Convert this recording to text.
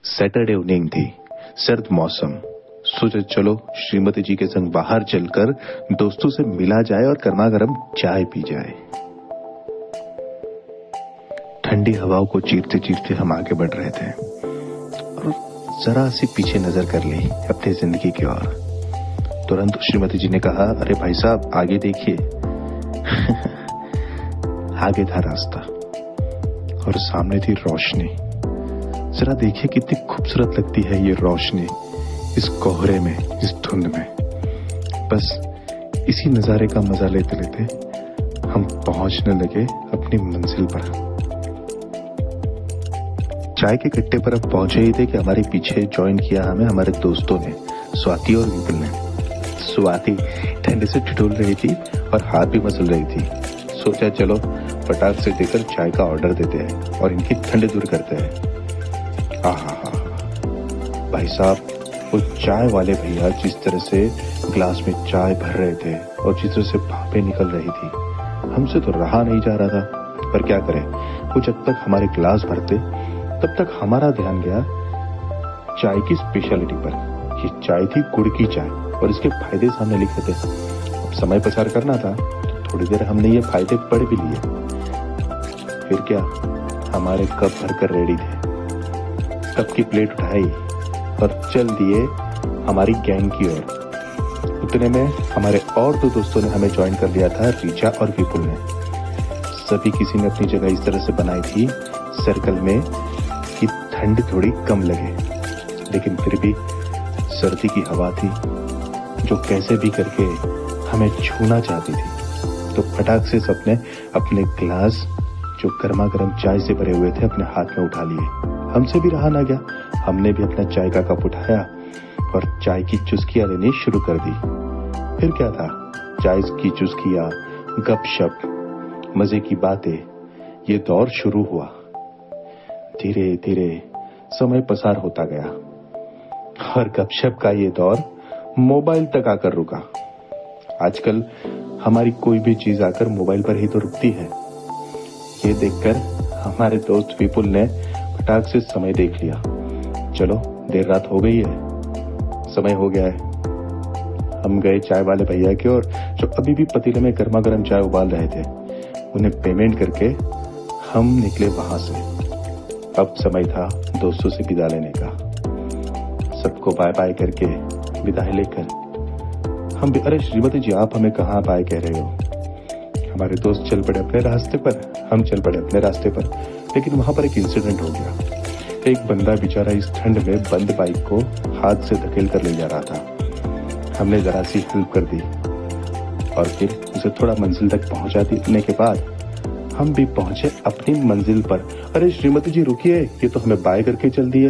Saturday evening थी, सर्द मौसम। सोचा चलो श्रीमती जी के संग बाहर चलकर दोस्तों से मिला जाए और गर्मा गर्म चाय पी जाए। ठंडी हवाओं को चीरते चीरते हम आगे बढ़ रहे थे और जरा सी पीछे नजर कर ली अपनी जिंदगी की ओर। तुरंत श्रीमती जी ने कहा, अरे भाई साहब आगे देखिए। आगे था रास्ता और सामने थी रोशनी। जरा देखिए कितनी खूबसूरत लगती है ये रोशनी इस कोहरे में, इस धुंध में। बस इसी नजारे का मजा लेते लेते हम पहुंचने लगे अपनी मंजिल पर। चाय के कट्टे पर अब पहुंचे ही थे कि हमारे पीछे ज्वाइन किया हमें हमारे दोस्तों ने, स्वाति और विपुल ने। स्वाति ठंड से ठिठुर रही थी और हाथ भी मसल रही थी। सोचा चलो फटाक से देकर चाय का ऑर्डर देते हैं और इनकी ठंड दूर करते हैं। आहा भाई साहब, वो चाय वाले भैया जिस तरह से ग्लास में चाय भर रहे थे और जिस तरह से भापें निकल रही थी, हमसे तो रहा नहीं जा रहा था। पर क्या करें, वो जब तक हमारे ग्लास भरते तब तक हमारा ध्यान गया चाय की स्पेशलिटी पर। ये चाय थी गुड़ की चाय और इसके फायदे सामने लिखे थे। अब समय पसार करना था तो थोड़ी देर हमने ये फायदे पढ़ भी लिए। फिर क्या, हमारे कप भरकर रेडी थे। कप की प्लेट उठाई और चल दिए हमारी गैंग की ओर। उतने में हमारे और दो दोस्तों ने हमें ज्वाइन कर लिया था, रीचा और विपुल ने। सभी किसी ने अपनी जगह इस तरह से बनाई थी सर्कल में कि ठंड थोड़ी कम लगे, लेकिन फिर भी सर्दी की हवा थी जो कैसे भी करके हमें छूना चाहती थी। तो फटाक से सबने अपने ग्लास जो गर्मा गर्म चाय से भरे हुए थे अपने हाथ में उठा लिए। हमसे भी रहा ना गया, हमने भी अपना चाय का कप उठाया और चाय की चुस्कियां लेनी शुरू कर दी। फिर क्या था, चाय की चुस्कियां, गपशप, मजे की बातें, ये दौर शुरू हुआ। धीरे धीरे समय पसार होता गया और गपशप का ये दौर मोबाइल तक आकर रुका। आजकल हमारी कोई भी चीज आकर मोबाइल पर ही तो रुकती है। ये देखकर हमारे दोस्त विपुल ने फटाक से समय देख लिया। चलो देर रात हो गई है, समय हो गया है। हम गए चाय वाले भैया की ओर जो अभी भी पतीले में गर्मा गर्म चाय उबाल रहे थे। उन्हें पेमेंट करके हम निकले वहां से। अब समय था दोस्तों से विदा लेने का। सबको बाय बाय करके विदाई लेकर हम भी, अरे श्रीमती जी आप हमें कहाँ बाय कह रहे हो? हमारे दोस्त चल पड़े अपने रास्ते पर, हम चल पड़े अपने रास्ते पर। लेकिन वहां पर एक इंसिडेंट हो गया। एक बंदा बेचारा इस ठंड में बंद बाइक को हाथ से धकेल कर ले जा रहा था। हमने जरा सी हेल्प कर दी और फिर उसे थोड़ा मंजिल तक पहुंचा देने के बाद हम भी पहुंचे अपनी मंजिल पर। अरे श्रीमती जी रुकिए, ये तो हमें बाय करके चल दिए।